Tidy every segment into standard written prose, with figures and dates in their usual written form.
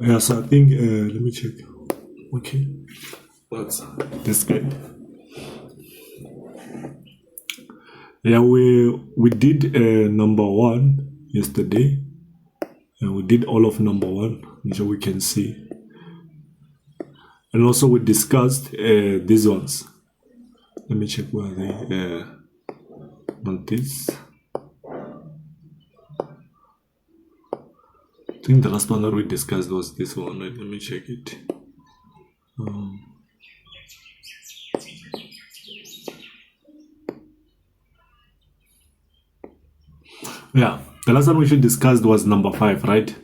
Yeah, so I think, let me check. Okay. What's this guy? Yeah, we did number 1 yesterday. And we did all of number 1, so we can see. And also we discussed these ones. Let me check where they not this. I think the last one that we discussed was this one. Let me check it. Yeah, the last one we discussed was number 5, right?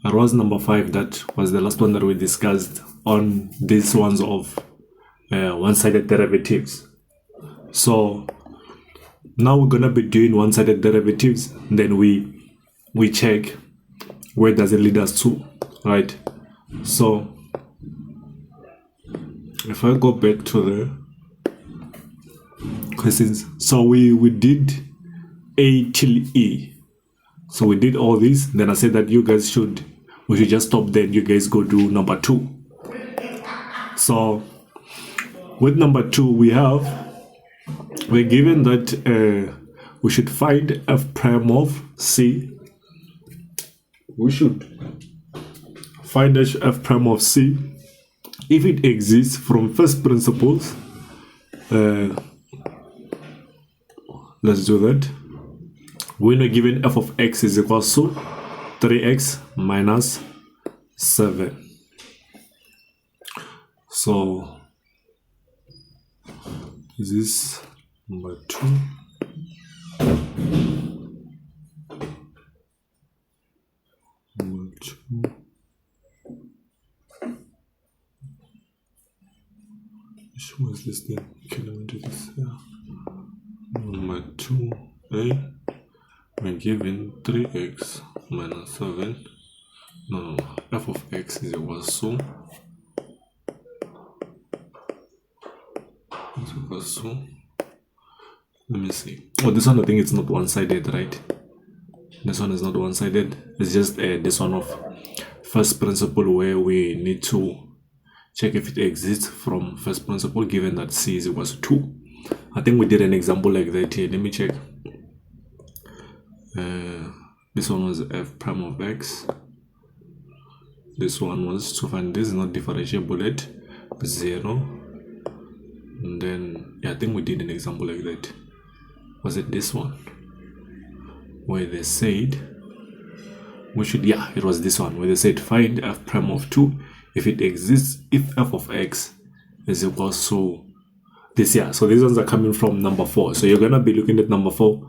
It was number 5 that was the last one that we discussed on these ones of one-sided derivatives. So now we're gonna be doing one-sided derivatives. Then we check where does it lead us to, right? So if I go back to the questions, so we did A till E. So we did all this. Then I said that we should just stop there and you guys go do number 2. So with number 2 we're given that we should find f prime of C. We should find f prime of C if it exists from first principles. Let's do that. When we're given f of x is equals to 3x minus 7. So this is number 2. Number 2. Which was this thing? Okay, let me do this. Yeah. Number 2a. We're given 3x minus 7. No, f of x is equals to let me see. Oh, this one I think it's not one-sided, right? This one is not one-sided. It's just this one of first principle where we need to check if it exists from first principle given that C is equals to 2. I think we did an example like that here. Let me check. This one was f prime of x. This one was to find this is not differentiable at 0. And then, yeah, I think we did an example like that. Was it this one? Where they said, it was this one, where they said find f prime of 2 if it exists, if f of x is equals to this. Yeah, so these ones are coming from number 4. So you're gonna be looking at number 4,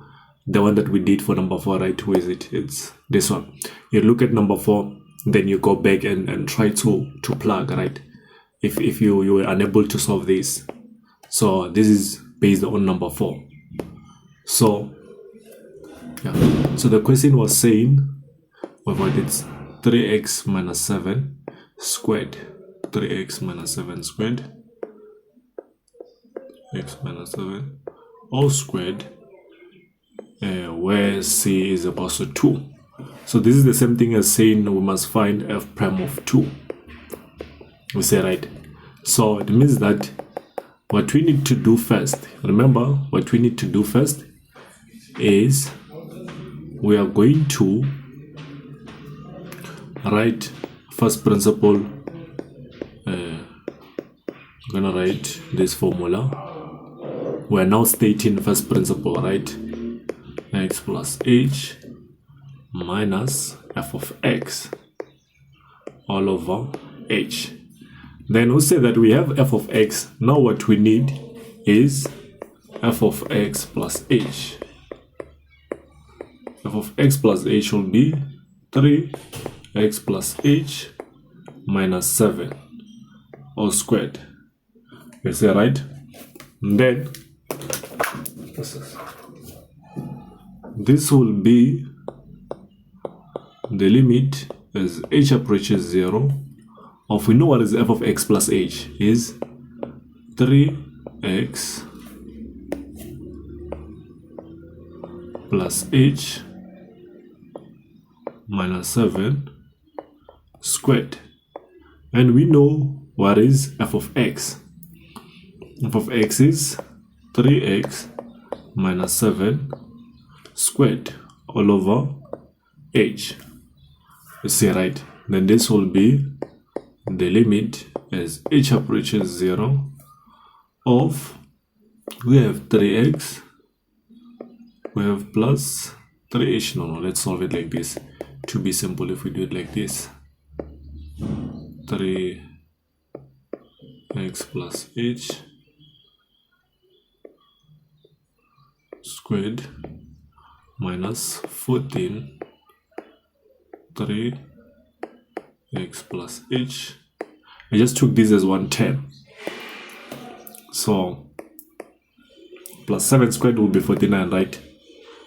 the one that we did for number 4, right? Who is it? It's this one. You look at number 4, then you go back and try to plug, right? If you were unable to solve this. So this is based on number 4. So yeah, so the question was saying what it's 3x minus 7 squared. 3x minus 7 squared, x minus 7 all squared, where C is equal to 2. So this is the same thing as saying we must find f prime of 2. We say, right? So it means that what we need to do first, remember what we need to do first is we are going to write first principle. I'm gonna write this formula. We're now stating first principle, right? X plus h minus f of x all over h. Then we'll say that we have f of x. Now what we need is f of x plus h. F of x plus h will be 3x plus h minus 7 all squared. You see, right? And then this will be the limit as h approaches 0 of, we know what is f of x plus h is 3x plus h minus 7 squared. And we know what is f of x. F of x is 3x minus 7 squared all over h. You see, right? Then this will be the limit as h approaches 0 of, we have 3x, we have plus 3h. No, let's solve it like this to be simple. If we do it like this, 3x plus h squared minus 14 3x plus h. I just took this as one term, so plus 7 squared will be 49, right?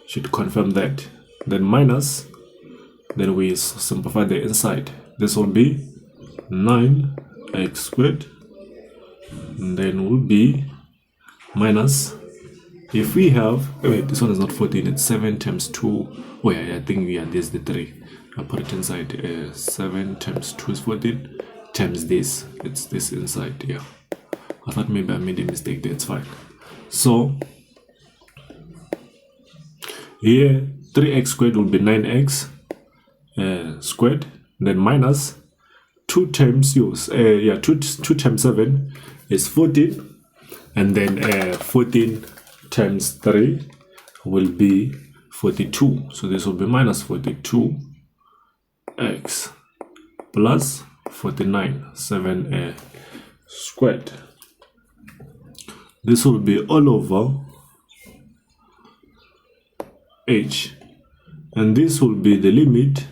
Should confirm that. Then minus, then we simplify the inside. This will be 9x squared, and then will be minus, if we have, wait, this one is not 14, it's 7 times 2. Oh yeah, I think there's the 3. I put it inside. 7 times 2 is 14 times this, it's this inside. Yeah, I thought maybe I made a mistake there. It's fine. So here 3x squared will be 9x squared, then minus 2 times 2 times 7 is 14, and then 14 times 3 will be 42. So this will be minus 42x plus 49, 7 squared. This will be all over h, and this will be the limit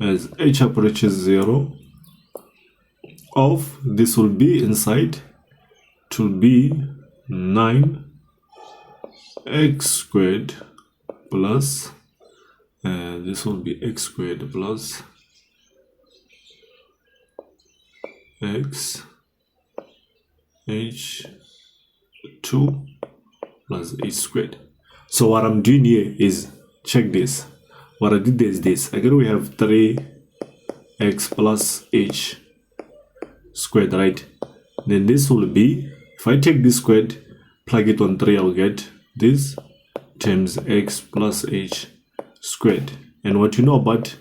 as h approaches 0 of, this will be inside, to be 9x squared plus, this will be x squared plus x h2 plus h squared. So what I'm doing here is, check this. What I did there is this. Again, we have 3x plus h squared, right? Then this will be, if I take this squared, plug it on 3, I'll get this times x plus h squared. And what you know about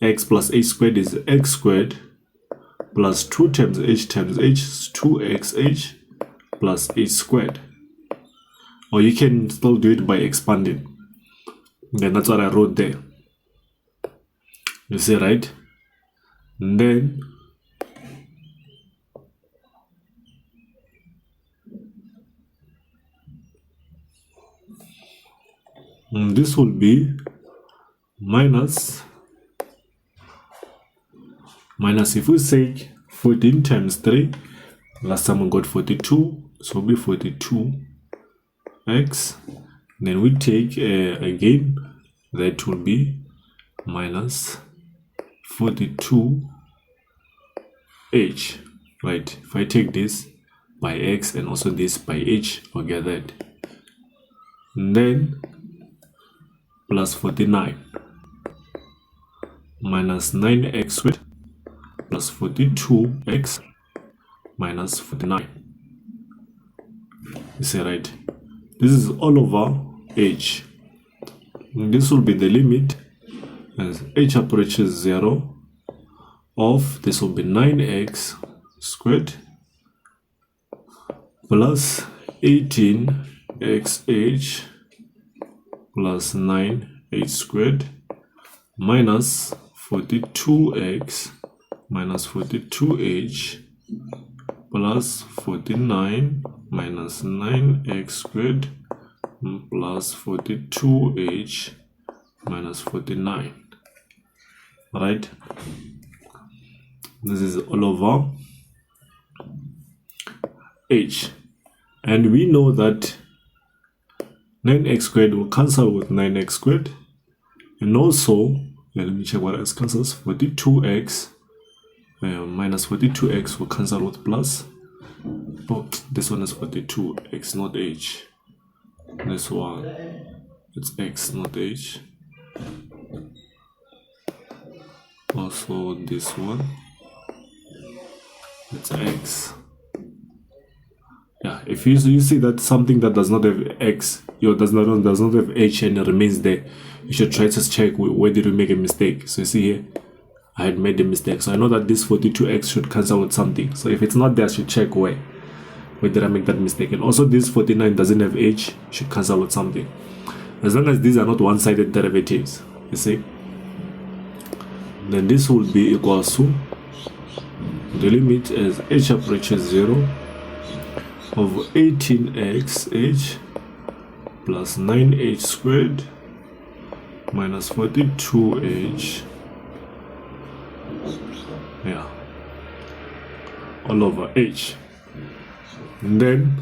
x plus h squared is x squared plus 2 times h is 2xh plus h squared. Or you can still do it by expanding. Then that's what I wrote there. You see, right? And then this will be minus, if we say 14 times 3, last time we got 42, so it will be 42x. Then we take again, that will be minus 42h, right? If I take this by x and also this by h, I'll get that. And then plus 49 minus 9x squared plus 42x minus 49. You see, right? This is all over h. And this will be the limit as h approaches 0 of, this will be 9x squared plus 18xh plus 9h squared minus 42x minus 42h plus 49 minus 9x squared plus 42h minus 49. Right? This is all over h. And we know that 9x squared will cancel with 9x squared. And also, let me check what else cancels. 42x minus 42x will cancel with plus. Oh, this one is 42x, not h. This one, it's x, not h. also this one, it's x. Yeah, if you see that something that does not have x, does not have h, and it remains there, you should try to check where did we make a mistake. So you see here, I had made a mistake. So I know that this 42x should cancel with something. So if it's not there, I should check where did I make that mistake. And also this 49 doesn't have h, should cancel with something. As long as these are not one-sided derivatives, you see, then this will be equals to the limit as h approaches 0 of 18xh plus 9h squared minus 42h, yeah, all over h. And then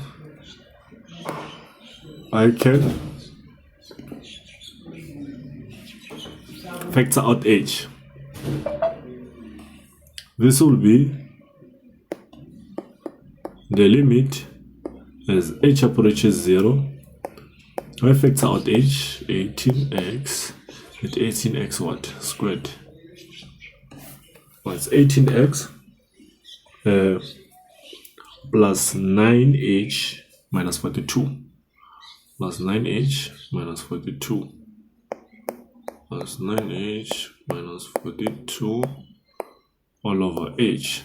I can factor out h. This will be the limit as h approaches 0. I factor out h, 18x, with 18x what? Squared. Well, it's 18x plus 9h minus 42. Plus 9h minus 42. Plus 9h minus 42 all over h.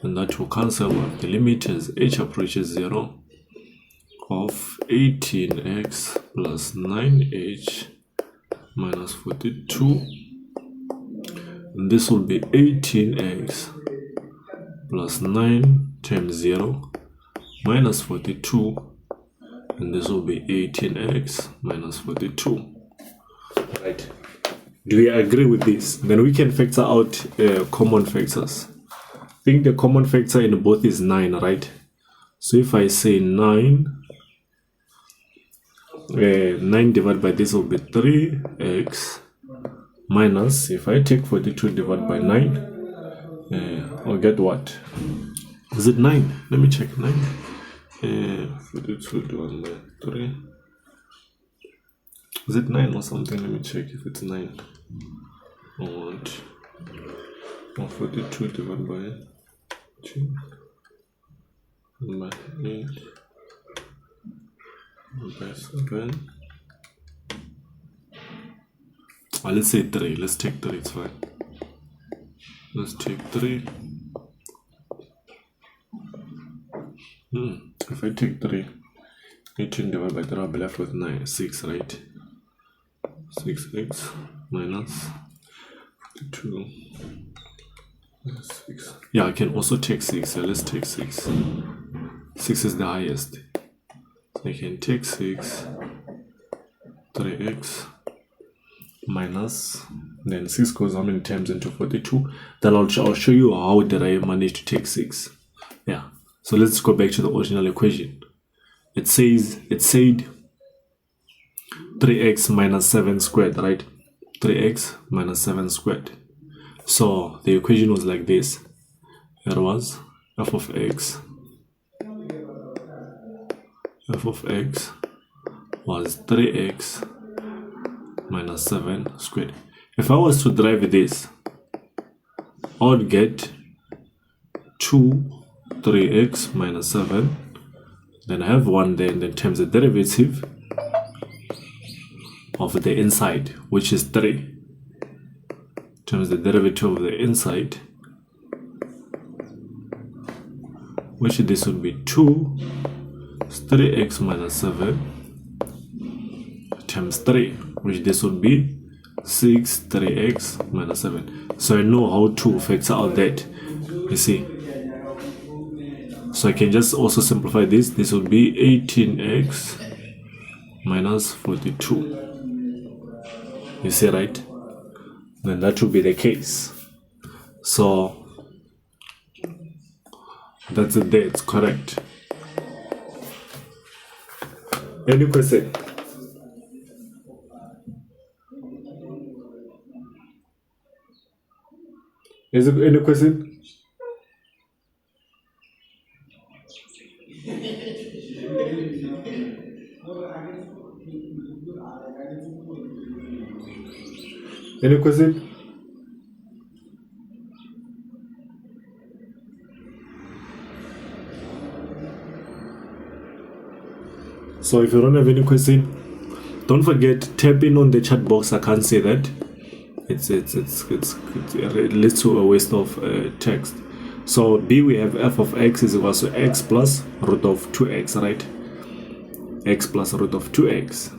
And that will cancel with the limit as h approaches 0 of 18x plus 9h minus 42. And this will be 18x plus 9 times 0 minus 42. And this will be 18x minus 42. Right. Do we agree with this? Then we can factor out common factors. I think the common factor in both is 9, right? So if I say 9 divided by this will be 3x minus, if I take 42 divided by 9, I'll get what? Is it 9? Let me check. 9. 42 divided by 3. Is it 9 or something? Let me check if it's 9. I want 42 divided by 2 by 8 by 7. Well, let's say 3. Let's take 3. It's fine. Let's take 3. If I take 3, 18 divided by 3, I'll be left with 9. 6, right? 6x minus 42 minus 6. Yeah, I can also take 6. So let's take 6. 6 is the highest. So I can take 6, 3x minus, then 6 goes how many times into 42? Then I'll show you how did I manage to take 6. Yeah. So let's go back to the original equation. It said 3x minus 7 squared, right? 3x minus 7 squared. So the equation was like this. It was f of x was 3x minus 7 squared. If I was to derive this, I would get 3x minus 7. Then I have 1 there, and then times the derivative of the inside, which is 3, times the derivative of the inside, which this would be 3x minus 7 times 3, which this would be 3x minus 7. So I know how to factor out that, you see. So I can just also simplify this. This would be 18x minus 42. You see, right? Then that would be the case. So that's it there. It's correct. Any question? Is there any question? Any question? So if you don't have any question, don't forget, tap in on the chat box. I can't say that. It leads to a waste of text. So B, we have f of x is equal to x plus root of 2x, right? X plus root of 2x.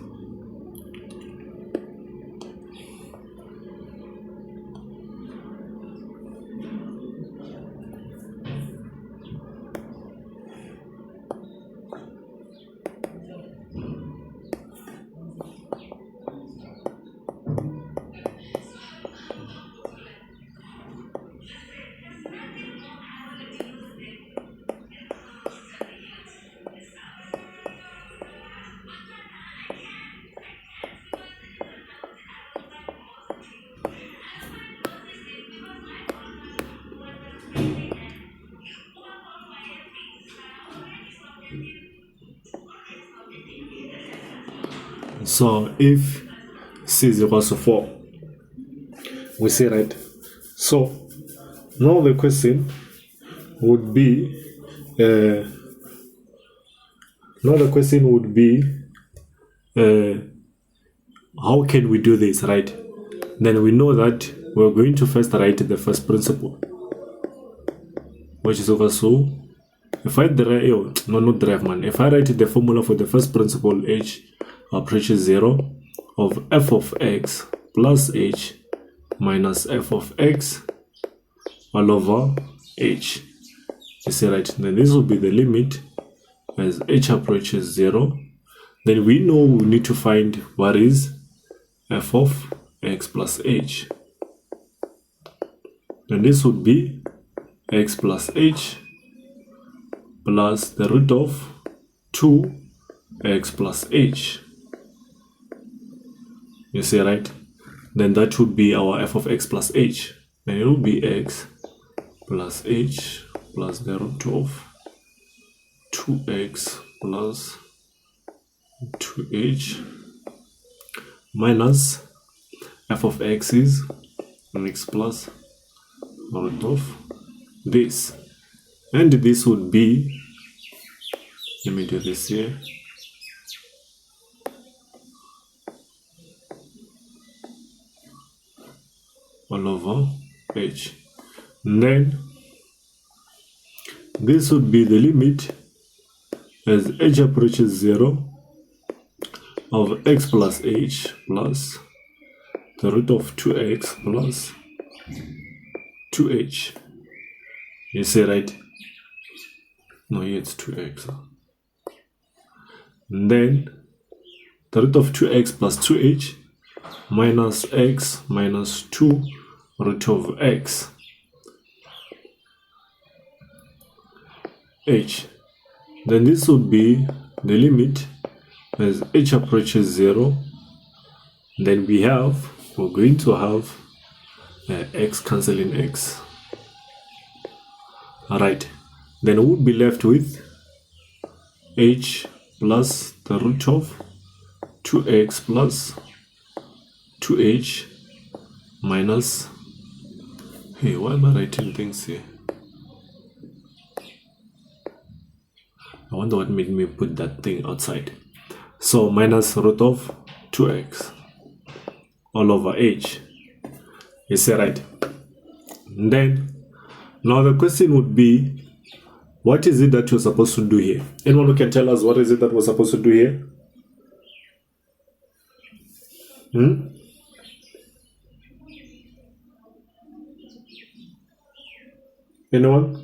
So if c is equal to 4, we say, right? So now the question would be, how can we do this, right? Then we know that we're going to first write the first principle, which is equal to, if I if I write the formula for the first principle, h approaches 0 of f of x plus h minus f of x all over h. You see, right? Then this will be the limit as h approaches 0. Then we know we need to find what is f of x plus h. Then this would be x plus h plus the root of 2x plus h. You see, right? Then that would be our f of x plus h. Then it will be x plus h plus the root of 2x plus 2h minus f of x is x plus root of this. And this would be, let me do this here, all over h. And then this would be the limit as h approaches 0 of x plus h plus the root of 2x plus 2h. You see, right? No, here it's 2x. And then the root of 2x plus 2h minus x minus 2 root of x h. Then this would be the limit as h approaches 0. Then we're going to have x cancelling x. Alright, then we would be left with h plus the root of 2x plus 2h minus, hey, why am I writing things here? I wonder what made me put that thing outside. So minus root of 2x all over h. You see, right? And then now the question would be, what is it that you're supposed to do here? Anyone who can tell us what is it that we're supposed to do here? Anyone?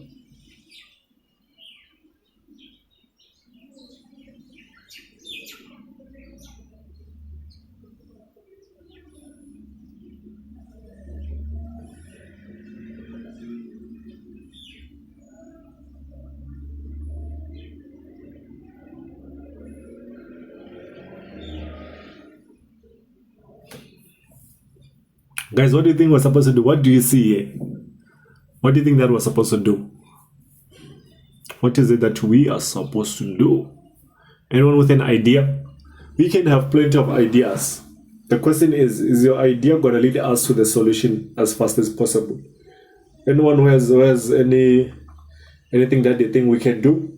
Guys, what do you think we're supposed to do? What do you see here? What do you think that we're supposed to do? What is it that we are supposed to do? Anyone with an idea? We can have plenty of ideas. The question is your idea going to lead us to the solution as fast as possible? Anyone who has anything that they think we can do?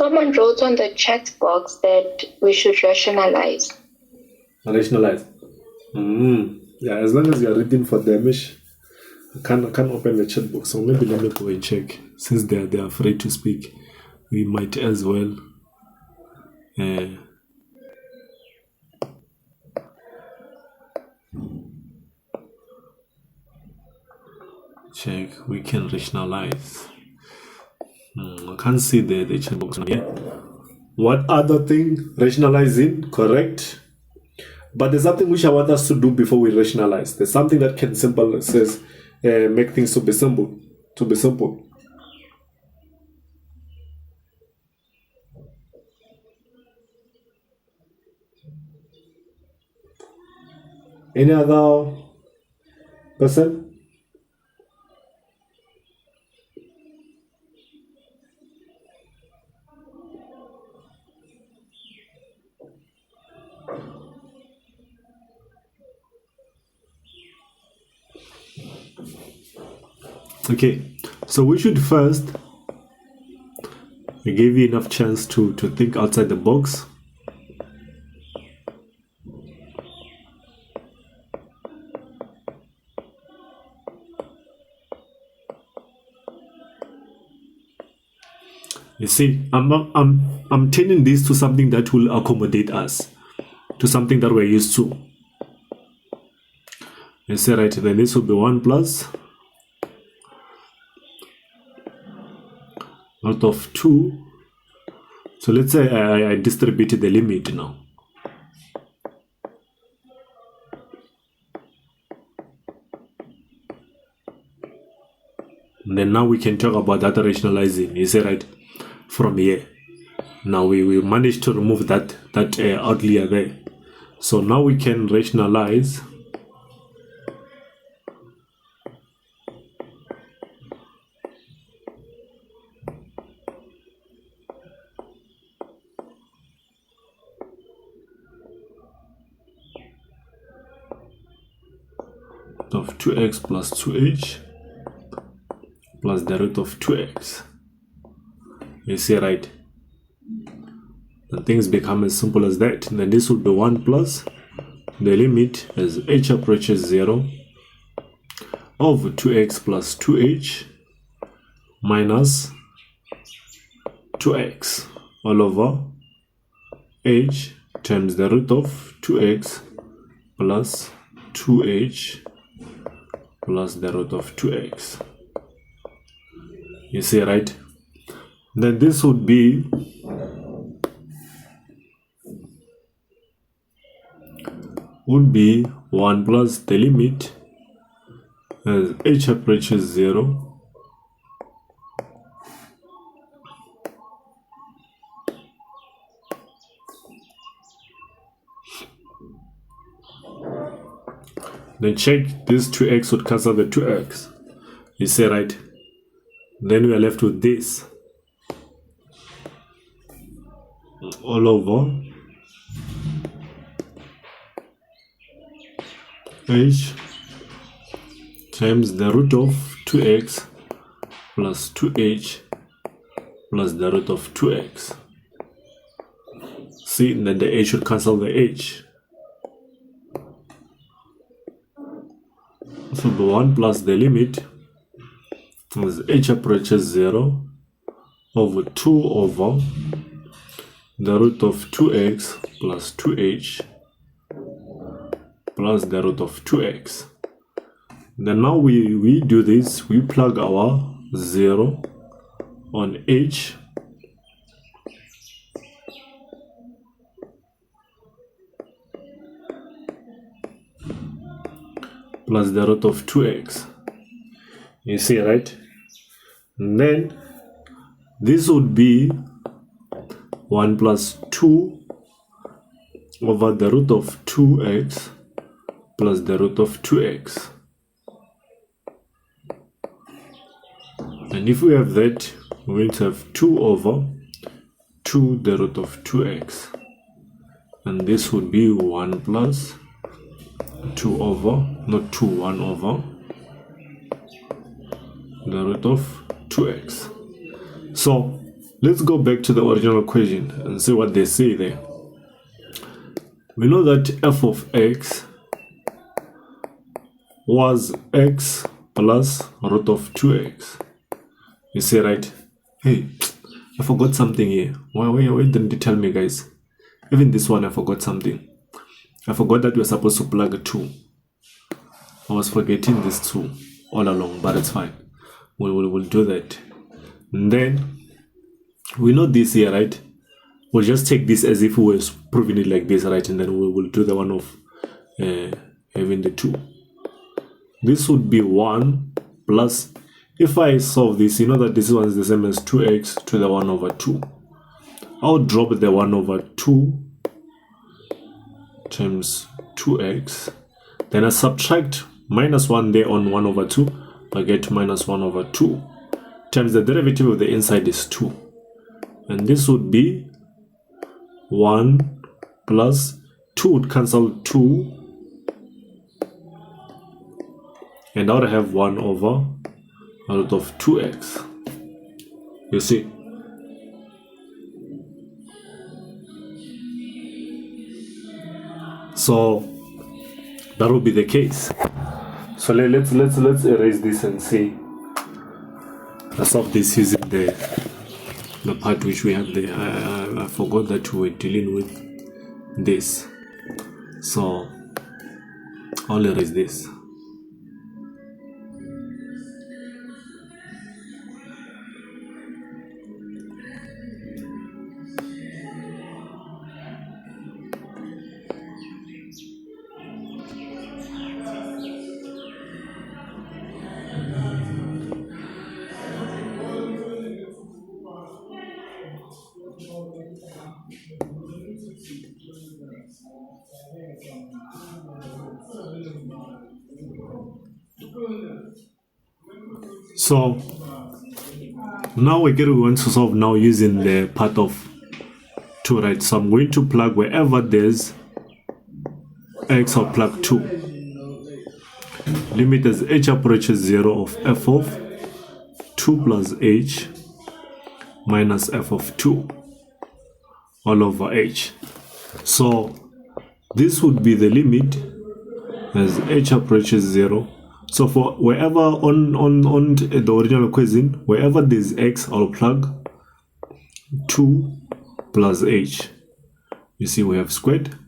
Someone wrote on the chat box that we should rationalize. Rationalize. Yeah, as long as you are reading for Damish, I can't open the chat box. So maybe let me go and check. Since they are afraid to speak, we might as well. Check. We can rationalize. I can't see the chat box here. What other thing? Rationalizing, correct. But there's something which I want us to do before we rationalize. There's something that can make things to be simple. Any other person? Okay, so we should first give you enough chance to think outside the box. You see, I'm turning this to something that will accommodate us, to something that we're used to. You say, right, then this will be 1 plus out of 2. So let's say I distributed the limit now. And then now we can talk about that rationalizing. You say, right, from here. Now we managed to remove that outlier there. So now we can rationalize of 2x plus 2h plus the root of 2x. You see, right? And things become as simple as that. And then this would be 1 plus the limit as h approaches 0 of 2x plus 2h minus 2x all over h times the root of 2x plus 2h plus the root of 2x. You see, right? Then this would be 1 plus the limit as h approaches 0 then check this 2x would cancel the 2x. You see, right? Then we are left with this all over h times the root of 2x plus 2h plus the root of 2x. See, then the h should cancel the h. So the 1 plus the limit as h approaches 0 over 2 over the root of 2x plus 2h plus the root of 2x. Then now we do this, we plug our 0 on h plus the root of 2x. You see, right? And then this would be 1 plus 2 over the root of 2x plus the root of 2x. And if we have that, we're going to have 2 over 2 the root of 2x. And this would be 1 plus 2 over, not 2, 1 over the root of 2x. So let's go back to the original equation and see what they say there. We know that f of x was x plus root of 2x. You see, right? Hey, I forgot something here. Why didn't you tell me, guys? Even this one, I forgot something. I forgot that we're supposed to plug a 2. I was forgetting this 2 all along, but it's fine. We'll do that. And then, we know this here, right? We'll just take this as if we were proving it like this, right? And then we will do the one of having the 2. This would be 1 plus, if I solve this, you know that this one is the same as 2x to the 1 over 2. I'll drop the 1 over 2 times 2x. Then I subtract minus 1 there on 1 over 2. I get minus 1 over 2 times the derivative of the inside is 2. And this would be 1 plus 2 would cancel 2. And I would have 1 over root of 2x. You see? So that will be the case. So let's erase this and see. Let's solve this using the part which we have there. I forgot that we were dealing with this. So I'll erase this. So now we want to solve now using the part of 2, right? So I'm going to plug wherever there's x, I'll plug 2. Limit as h approaches 0 of f of 2 plus h minus f of 2 all over h. So this would be the limit as h approaches 0. So for wherever on the original equation, wherever there's x, I'll plug 2 plus h. You see we have squared.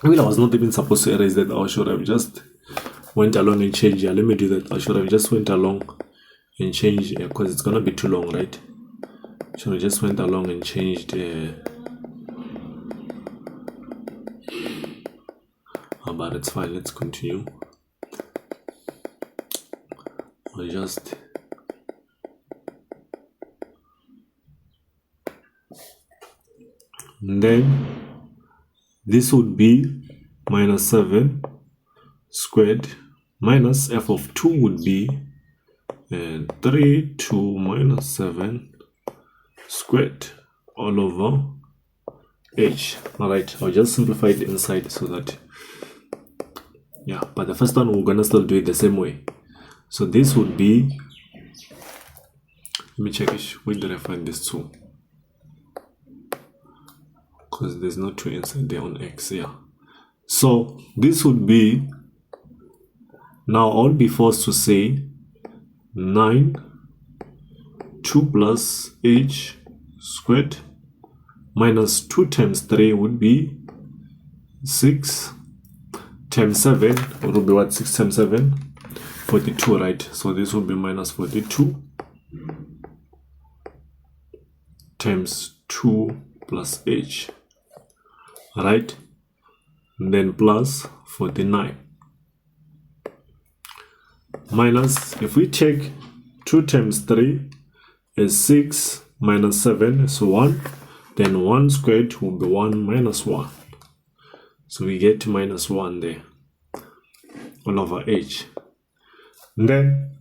I mean, I was not even supposed to erase that. I should have just went along and changed. Yeah, let me do that. I should have just went along and changed, because it's gonna be too long, right? So I just went along and changed. But it's fine. Let's continue. I just and then this would be minus 7 squared minus f of 2 would be 3 2 minus 7 squared all over h. Alright, I'll just simplify it inside so that, yeah, but the first one we're gonna still do it the same way. So this would be, let me check it. Where did I find this 2? Because there's no 2 inside there on x, yeah. So this would be, now I'll be forced to say 9 2 plus h squared minus 2 times 3 would be 6 times 7 would be what? 6 times 7, 42, right? So this will be minus 42 times 2 plus h, right? And then plus 49 minus, if we take 2 times 3 is 6 minus 7 is 1, then 1 squared will be 1 minus 1. So we get minus 1 there, 1 over h. And then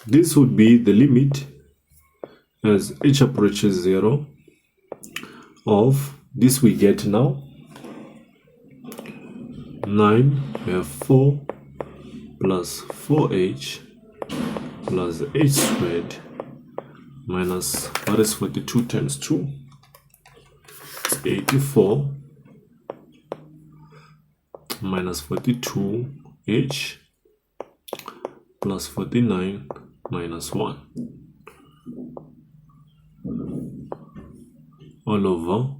this would be the limit as h approaches 0 of this we get now 9, we have 4 plus 4h plus h squared minus, what is 42 times 2? It's 84 minus 42h plus 49 minus 1 all over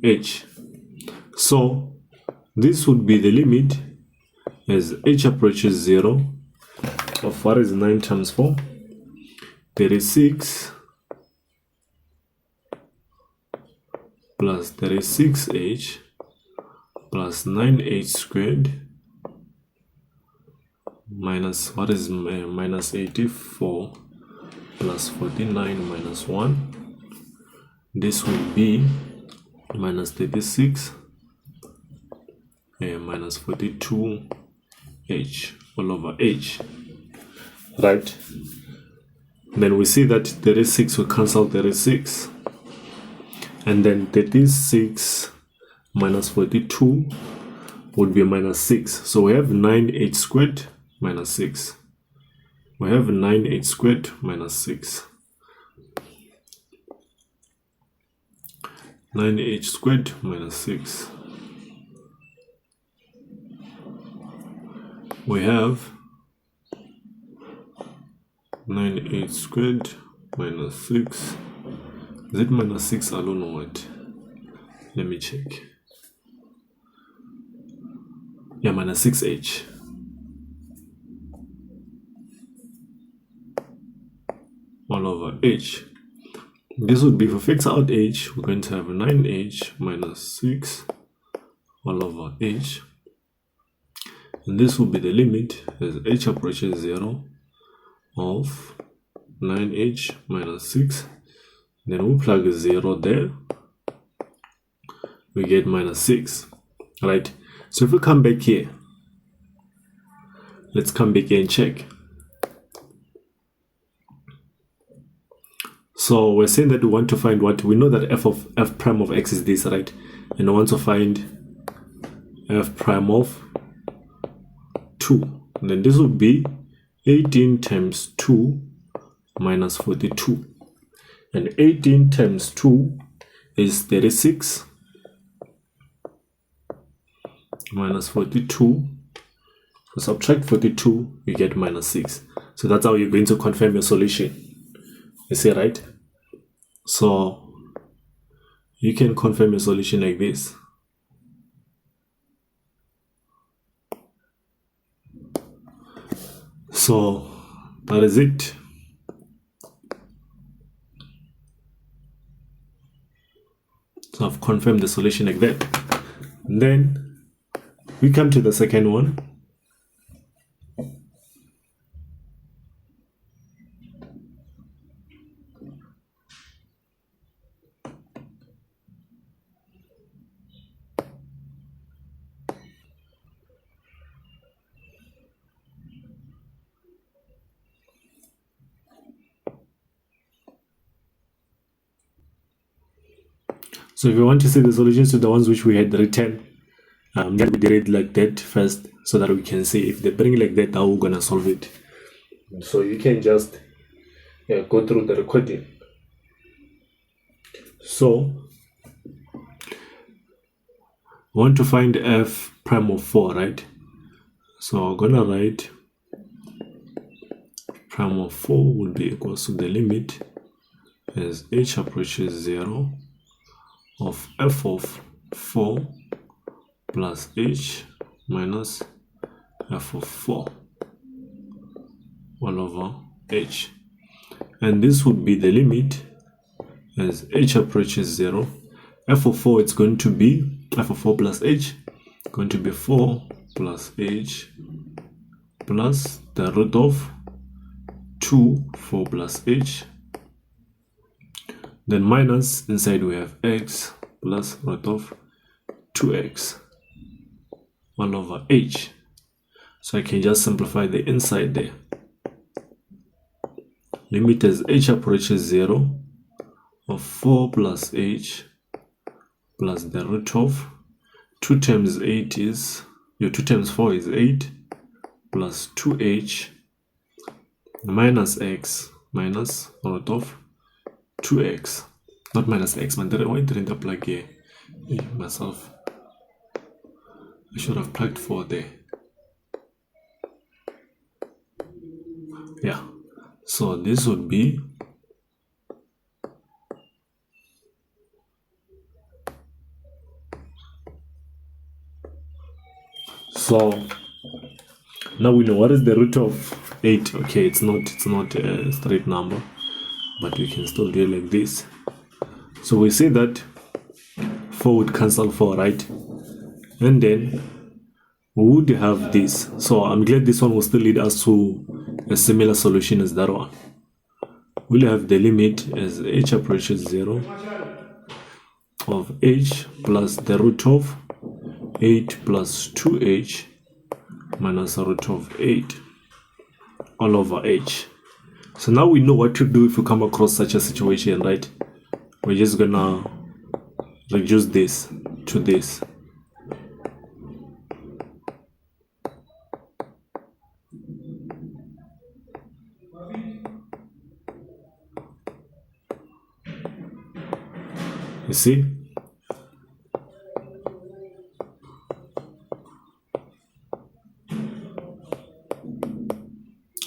h. So this would be the limit as h approaches 0 of what is 9 times 4? 36 plus 36h plus 9h squared minus, what is minus 84 plus 49 minus 1. This will be minus 36 minus 42h all over h, right? Then we see that 36 will cancel 36, and then 36 minus 42 would be minus 6. So we have 9h squared minus 6. We have 9h squared minus 6. 9h squared minus 6. We have 9h squared minus 6. Is it minus 6 alone or what? Let me check. Yeah, minus 6h. All over h. This would be, if we fix out h, we're going to have 9h minus 6 all over h. And this will be the limit as h approaches 0 of 9h minus 6. Then we plug a 0 there. We get minus 6. Right? So if we come back here, let's come back here and check. So we're saying that we want to find what? We know that f prime of x is this, right? And we want to find f prime of 2. And then this would be 18 times 2 minus 42. And 18 times 2 is 36 minus 42. So subtract 42, you get minus 6. So that's how you're going to confirm your solution. You see, right? So you can confirm your solution like this. So that is it. So I've confirmed the solution like that. And then we come to the second one. So if you want to see the solutions to the ones which we had written, then we did it like that first, so that we can see if they bring like that, how we're gonna solve it. So you can just go through the recording. So we want to find f prime of 4, right? So we're gonna write prime of 4 will be equals to the limit as h approaches 0 of f of 4 plus h minus f of 4 all over h. And this would be the limit as h approaches 0. F of 4, it's going to be f of 4 plus h, going to be 4 plus h plus the root of 2, 4 plus h. Then minus, inside we have x plus root of 2x all over h. So I can just simplify the inside there. Limit as h approaches 0 of 4 plus h plus the root of 2 times 8 is, 2 times 4 is 8 plus 2h minus x minus root of 2x. Not minus x, man. Why didn't I plug here? Myself. I should have plugged 4 there. Yeah. So this would be so now we know what is the root of 8. Okay, it's not a straight number, but we can still do it like this. So we say that 4 would cancel 4, right? And then we would have this. So I'm glad this one will still lead us to a similar solution as that one. We'll have the limit as h approaches 0 of h plus the root of 8 plus 2h minus the root of 8 all over h. So now we know what to do if we come across such a situation, right? We're just gonna reduce this to this. You see?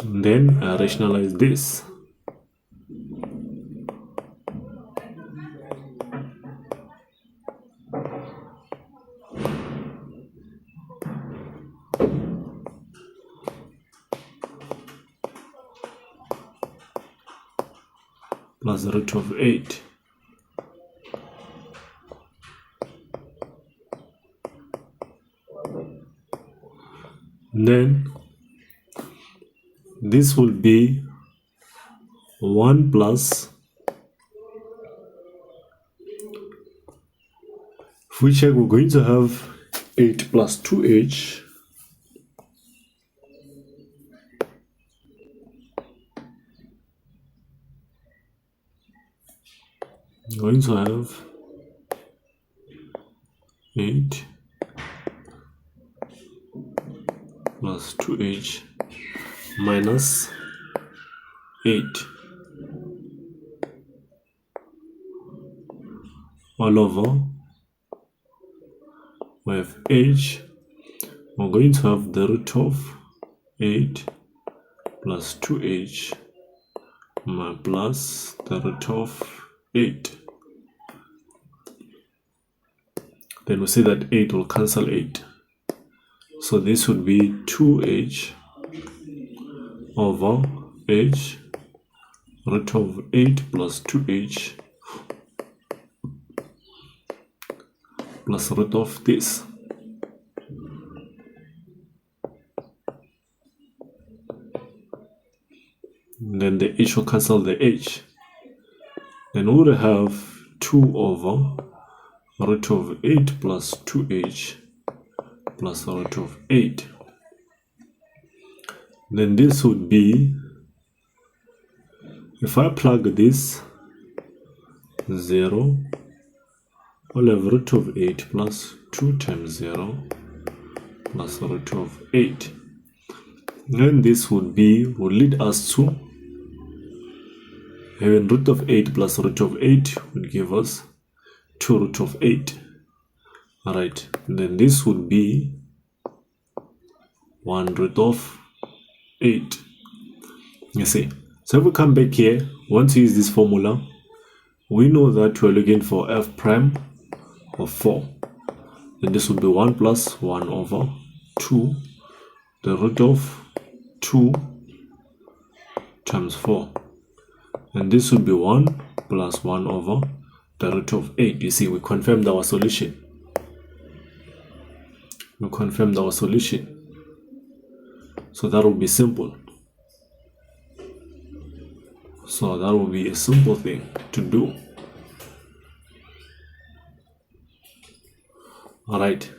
And then I rationalize this. Plus the root of 8. Then this will be 1 plus, if we check, we're going to have 8 plus 2h going to have 8 plus 2h minus 8 all over, we have h, we're going to have the root of 8 plus 2h plus the root of 8. Then we see that 8 will cancel 8. So this would be 2h over h root of 8 plus 2h plus root of this. And then the h will cancel the h. Then we would have 2 over root of 8 plus 2h plus root of 8. Then this would be, if I plug this 0, I'll have root of 8 plus 2 times 0 plus root of 8. Then this would lead us to having root of 8 plus root of 8 would give us 2 root of 8. Alright, then this would be 1 root of 8. You see, so if we come back here, once we use this formula, we know that we're looking for f prime of 4. Then this would be 1 plus 1 over 2, the root of 2 times 4. And this would be 1 plus 1 over the root of 8. You see, we confirmed our solution. We confirmed our solution. So that will be simple. So that will be a simple thing to do. Alright.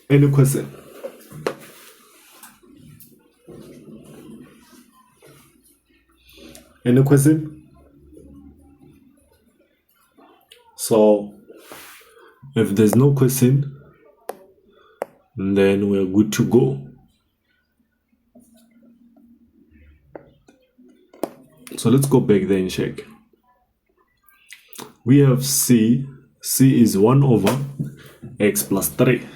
Any question? Any question? So if there's no question, then we're good to go. So let's go back there and check. We have c is 1 over x plus 3.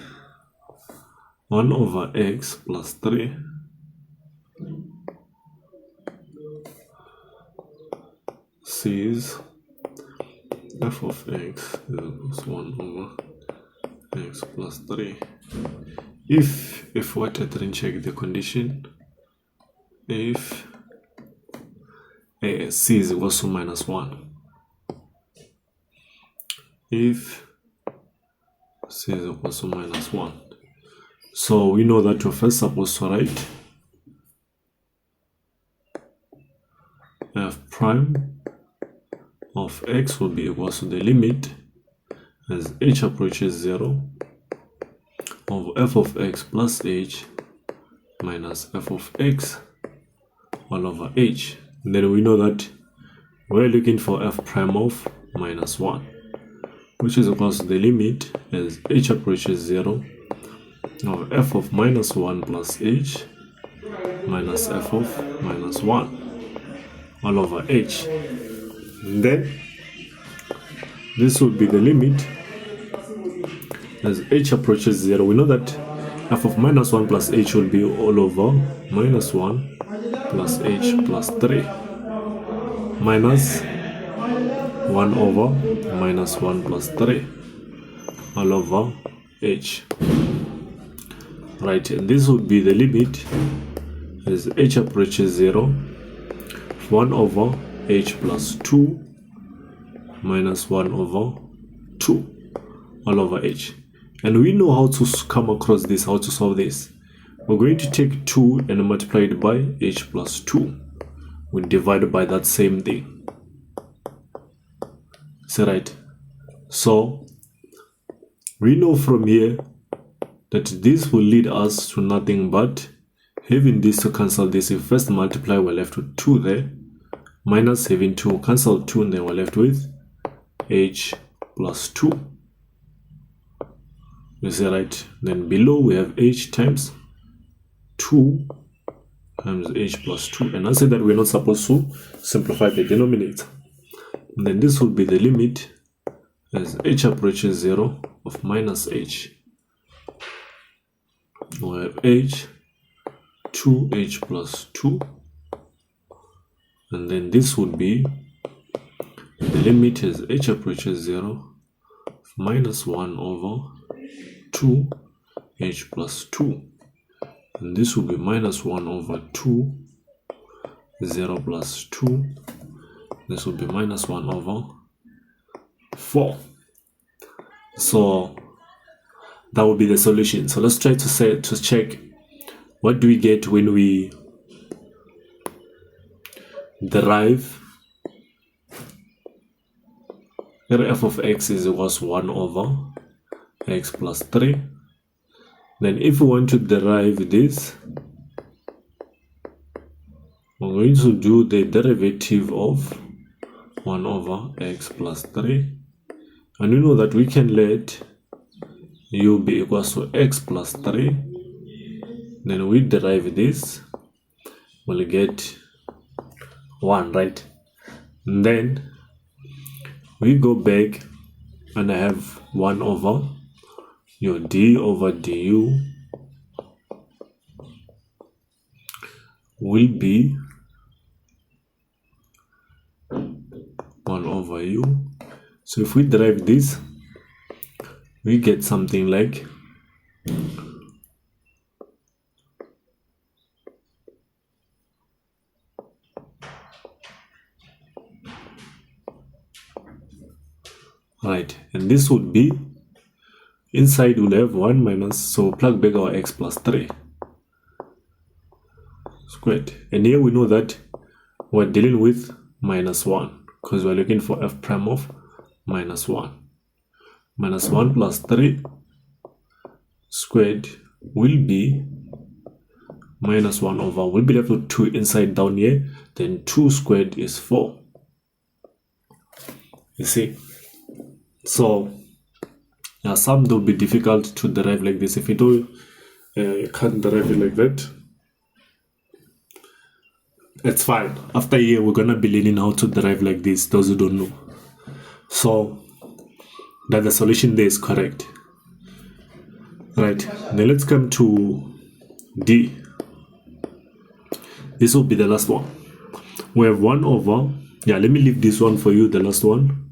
1 over x plus 3 c is f of x is 1 over x plus 3. If what I didn't check the condition, if c is equals to minus 1, if c is equals to minus 1, so we know that we're first supposed to write f prime of x will be equals to the limit as h approaches 0 of f of x plus h minus f of x all over h. And then we know that we're looking for f prime of minus 1, which is equals to the limit as h approaches 0 of f of minus 1 plus h minus f of minus 1 all over h. And then this would be the limit as h approaches 0. We know that f of minus 1 plus h will be all over minus 1 plus h plus 3 minus 1 over minus 1 plus 3 all over h. Right, and this would be the limit as h approaches 0, 1 over h plus 2 minus 1 over 2 all over h. And we know how to come across this, how to solve this. We're going to take 2 and multiply it by h plus 2. We divide by that same thing. Is that right? So we know from here that this will lead us to nothing but having this to cancel this. If first multiply, we're left with 2 there, minus having 2 cancel 2, and then we're left with h plus 2. Is that right? Then below we have h times 2 times h plus 2, and I said that we're not supposed to simplify the denominator. And then this will be the limit as h approaches 0 of minus h. We have h 2h plus 2, and then this would be the limit as h approaches 0 of minus 1 over 2 h plus 2, and this will be minus 1 over 2 0 plus 2. This will be minus 1 over 4. So that will be the solution. So let's try to check what do we get when we derive f of x is equals 1 over x plus 3. Then if we want to derive this, we're going to do the derivative of 1 over x plus 3, and we know that we can let u be equals to x plus 3. Then we derive this, we'll get 1, right? And then we go back and I have 1 over your d over du will be 1 over u. So if we derive this, we get something like right, and this would be inside we'll have 1 minus, so plug back our x plus 3 squared, and here we know that we're dealing with minus 1 because we're looking for f prime of minus 1. Minus 1 plus 3 squared will be minus 1 over, we'll be left with 2 inside down here, then 2 squared is 4. You see, so yeah, some will be difficult to derive like this. If you do, you can't derive it like that. it's fine. After a year, we're gonna be learning how to derive like this, those who don't know. So that the solution there is correct. Right, now let's come to D. This will be the last one. We have 1 over, let me leave this one for you, the last one.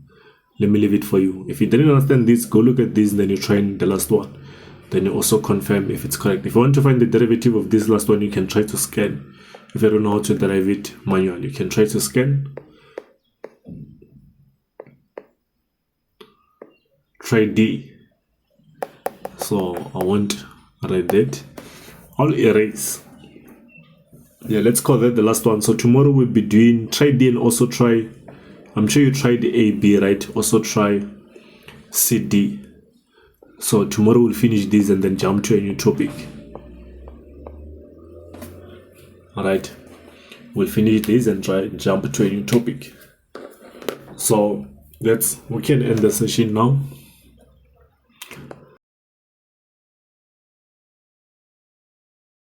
Let me leave it for you. If you didn't understand this, go look at this, and then you try the last one. Then you also confirm if it's correct. If you want to find the derivative of this last one, you can try to scan. If you don't know how to derive it manually, you can try to scan. Try D. So I won't write that. I'll erase. Let's call that the last one. So tomorrow we'll be doing try D and also try, I'm sure you tried AB, right? Also try CD. So tomorrow we'll finish this and then jump to a new topic. Alright, we'll finish this and jump to a new topic. So we can end the session now.